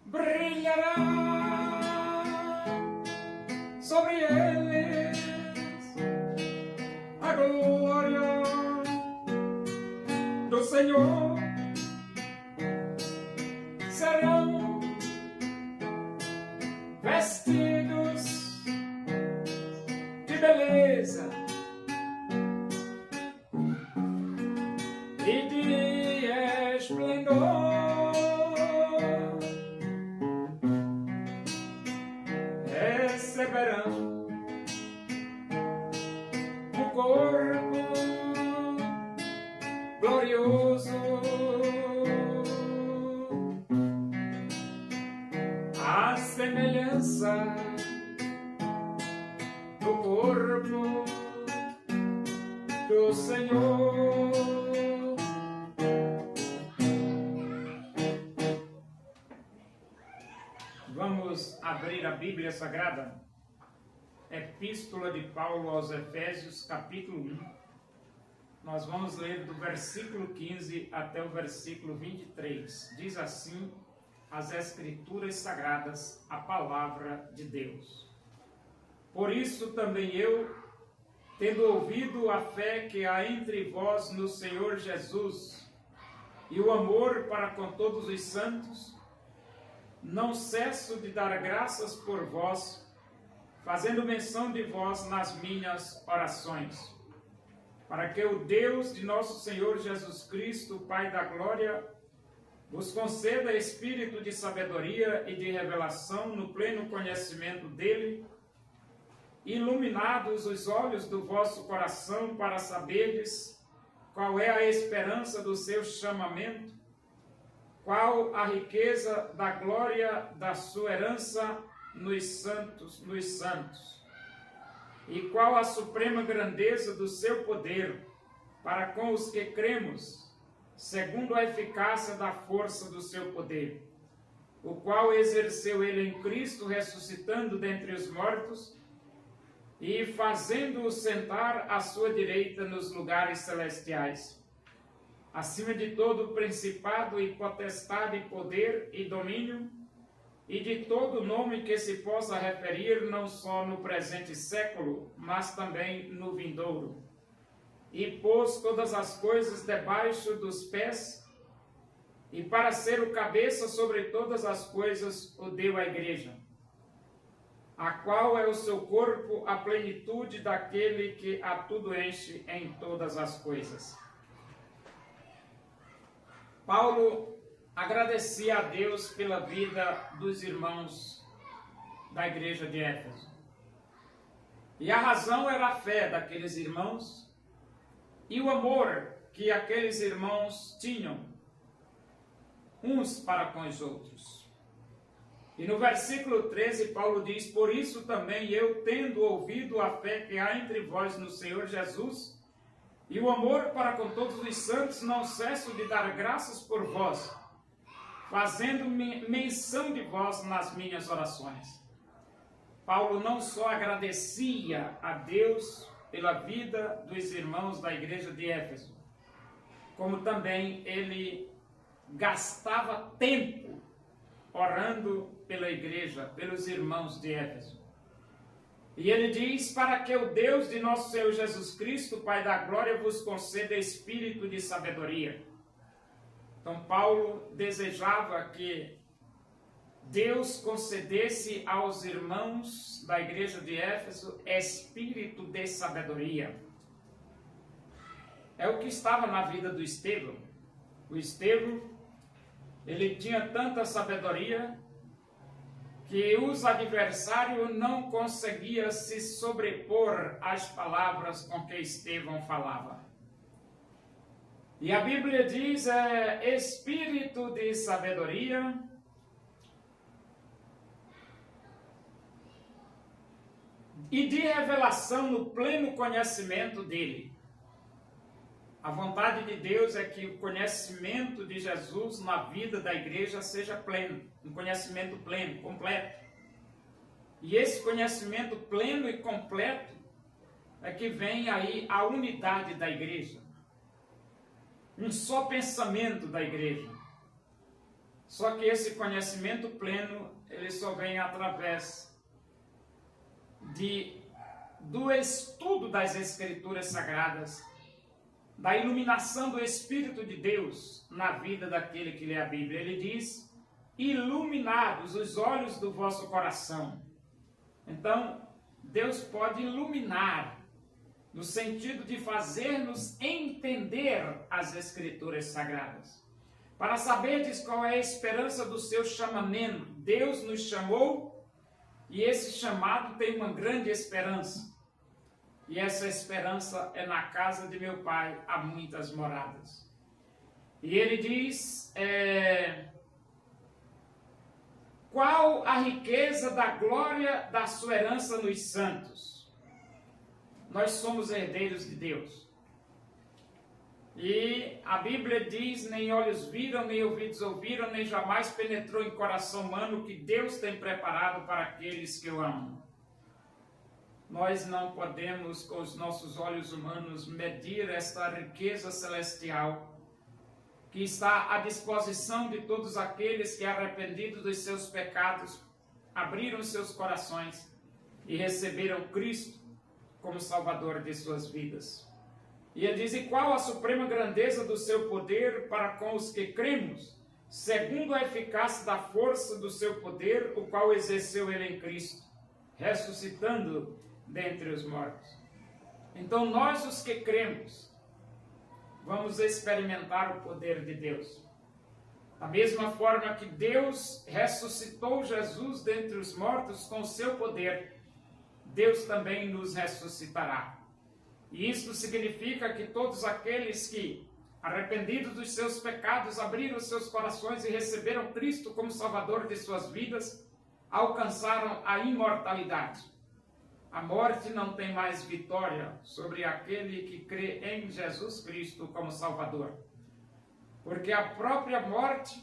brilhará sobre eles a glória do Senhor. Serão vestidos de beleza e de esplendor, receberão o corpo glorioso, a semelhança do corpo do Senhor. Vamos abrir a Bíblia Sagrada, Epístola de Paulo aos Efésios, capítulo 1. Nós vamos ler do versículo 15 até o versículo 23. Diz assim as Escrituras Sagradas, a palavra de Deus. Por isso também eu, tendo ouvido a fé que há entre vós no Senhor Jesus e o amor para com todos os santos, não cesso de dar graças por vós, fazendo menção de vós nas minhas orações, para que o Deus de nosso Senhor Jesus Cristo, Pai da glória, vos conceda espírito de sabedoria e de revelação no pleno conhecimento dele, iluminados os olhos do vosso coração para saberdes qual é a esperança do seu chamamento, qual a riqueza da glória da sua herança nos santos, e qual a suprema grandeza do seu poder para com os que cremos, segundo a eficácia da força do seu poder, o qual exerceu ele em Cristo, ressuscitando dentre os mortos e fazendo-o sentar à sua direita nos lugares celestiais, acima de todo principado e potestade, poder e domínio, e de todo nome que se possa referir, não só no presente século, mas também no vindouro. E pôs todas as coisas debaixo dos pés, e para ser o cabeça sobre todas as coisas, o deu à igreja, a qual é o seu corpo, a plenitude daquele que a tudo enche em todas as coisas. Paulo agradecia a Deus pela vida dos irmãos da igreja de Éfeso. E a razão era a fé daqueles irmãos e o amor que aqueles irmãos tinham uns para com os outros. E no versículo 13, Paulo diz: por isso também eu, tendo ouvido a fé que há entre vós no Senhor Jesus e o amor para com todos os santos, não cesso de dar graças por vós, fazendo menção de vós nas minhas orações. Paulo não só agradecia a Deus pela vida dos irmãos da igreja de Éfeso, como também ele gastava tempo orando pela igreja, pelos irmãos de Éfeso. E ele diz: para que o Deus de nosso Senhor Jesus Cristo, Pai da glória, vos conceda espírito de sabedoria. Então Paulo desejava que Deus concedesse aos irmãos da igreja de Éfeso espírito de sabedoria. É o que estava na vida do Estevão. O Estevão, ele tinha tanta sabedoria que os adversários não conseguiam se sobrepor às palavras com que Estevão falava. E a Bíblia diz, espírito de sabedoria e de revelação no pleno conhecimento dele. A vontade de Deus é que o conhecimento de Jesus na vida da igreja seja pleno, um conhecimento pleno, completo. E esse conhecimento pleno e completo é que vem aí a unidade da igreja. um só pensamento da igreja. Só que esse conhecimento pleno, ele só vem através do estudo das Escrituras Sagradas, da iluminação do Espírito de Deus na vida daquele que lê a Bíblia. Ele diz, iluminados os olhos do vosso coração. Então, Deus pode iluminar, no sentido de fazer-nos entender as Escrituras Sagradas. Para saberdes qual é a esperança do seu chamamento, Deus nos chamou e esse chamado tem uma grande esperança. E essa esperança é na casa de meu Pai, há muitas moradas. E ele diz, qual a riqueza da glória da sua herança nos santos? Nós somos herdeiros de Deus. E a Bíblia diz, nem olhos viram, nem ouvidos ouviram, nem jamais penetrou em coração humano o que Deus tem preparado para aqueles que o amam. Nós não podemos, com os nossos olhos humanos, medir esta riqueza celestial que está à disposição de todos aqueles que, arrependidos dos seus pecados, abriram seus corações e receberam Cristo como Salvador de suas vidas. E ele diz, e qual a suprema grandeza do seu poder para com os que cremos, segundo a eficácia da força do seu poder, o qual exerceu ele em Cristo, ressuscitando dentre os mortos. Então nós, os que cremos, vamos experimentar o poder de Deus. Da mesma forma que Deus ressuscitou Jesus dentre os mortos com o seu poder, Deus também nos ressuscitará. E isso significa que todos aqueles que, arrependidos dos seus pecados, abriram seus corações e receberam Cristo como Salvador de suas vidas, alcançaram a imortalidade. A morte não tem mais vitória sobre aquele que crê em Jesus Cristo como Salvador. Porque a própria morte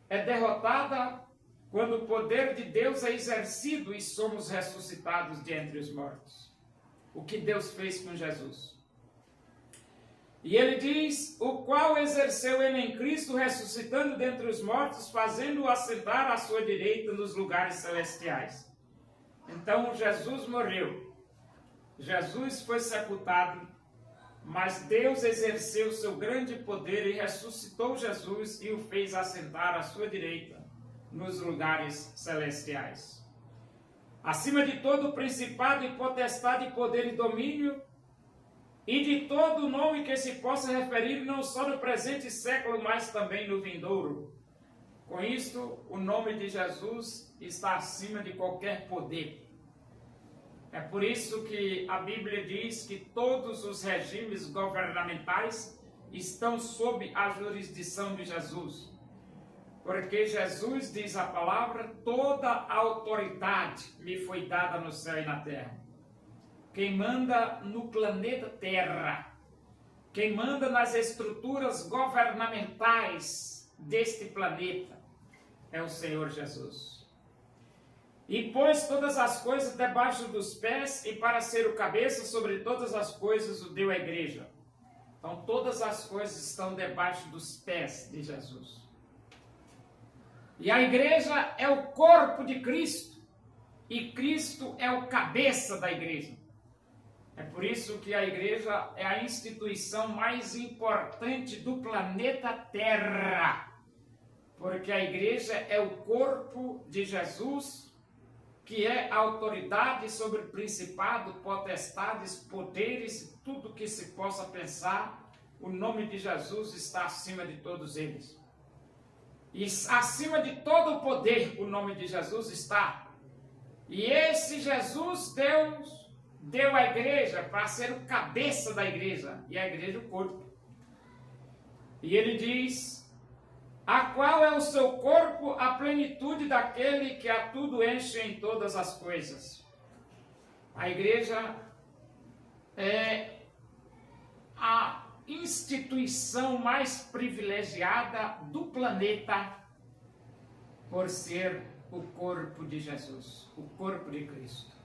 é derrotada quando o poder de Deus é exercido e somos ressuscitados de entre os mortos. O que Deus fez com Jesus. E ele diz, o qual exerceu ele em Cristo, ressuscitando dentre os mortos, fazendo-o assentar à sua direita nos lugares celestiais. Então Jesus morreu, Jesus foi sepultado, mas Deus exerceu seu grande poder e ressuscitou Jesus e o fez assentar à sua direita nos lugares celestiais. Acima de todo principado e potestade, poder e domínio, e de todo nome que se possa referir, não só no presente século, mas também no vindouro. Com isto, o nome de Jesus está acima de qualquer poder. É por isso que a Bíblia diz que todos os regimes governamentais estão sob a jurisdição de Jesus. Porque Jesus, diz a palavra, toda a autoridade me foi dada no céu e na terra. Quem manda no planeta Terra, quem manda nas estruturas governamentais deste planeta, é o Senhor Jesus. E pôs todas as coisas debaixo dos pés, e para ser o cabeça sobre todas as coisas o deu à igreja. Então todas as coisas estão debaixo dos pés de Jesus. E a igreja é o corpo de Cristo, e Cristo é o cabeça da igreja. É por isso que a igreja é a instituição mais importante do planeta Terra, porque a igreja é o corpo de Jesus, que é a autoridade sobre principado, potestades, poderes, tudo que se possa pensar. O nome de Jesus está acima de todos eles. E acima de todo o poder, o nome de Jesus está. E esse Jesus, Deus deu à igreja para ser o cabeça da igreja, e a igreja o corpo. E ele diz, a qual é o seu corpo, a plenitude daquele que a tudo enche em todas as coisas. A igreja é a instituição mais privilegiada do planeta por ser o corpo de Jesus, o corpo de Cristo.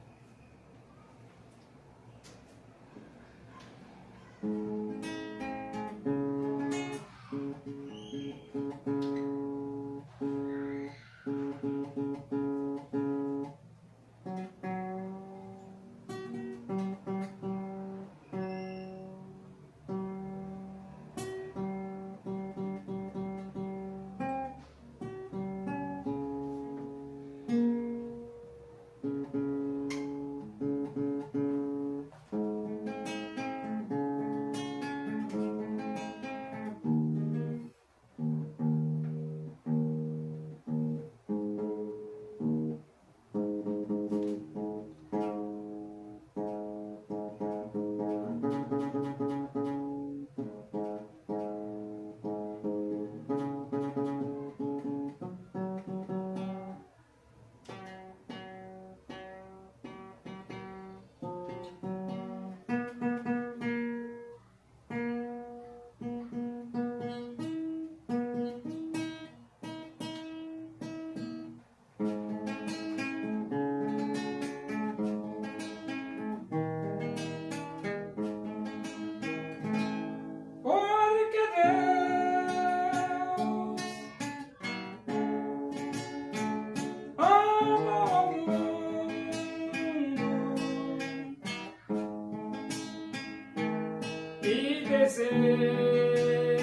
deseja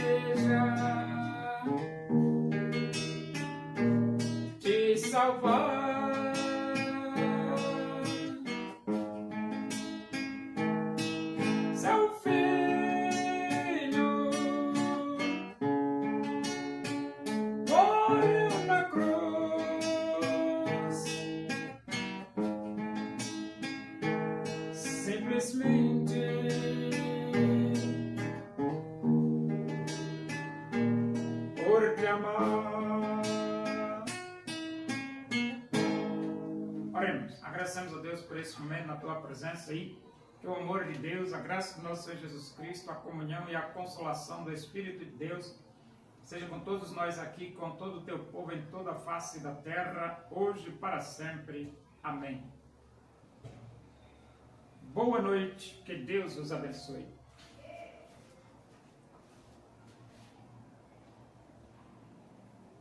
te salvar. Seu filho morreu na cruz, simplesmente por te amar. Oremos, agradecemos a Deus por esse momento na tua presença aí, que o amor de Deus, a graça do nosso Senhor Jesus Cristo, a comunhão e a consolação do Espírito de Deus seja com todos nós aqui, com todo o teu povo em toda a face da terra, hoje e para sempre. Amém. Boa noite, que Deus os abençoe.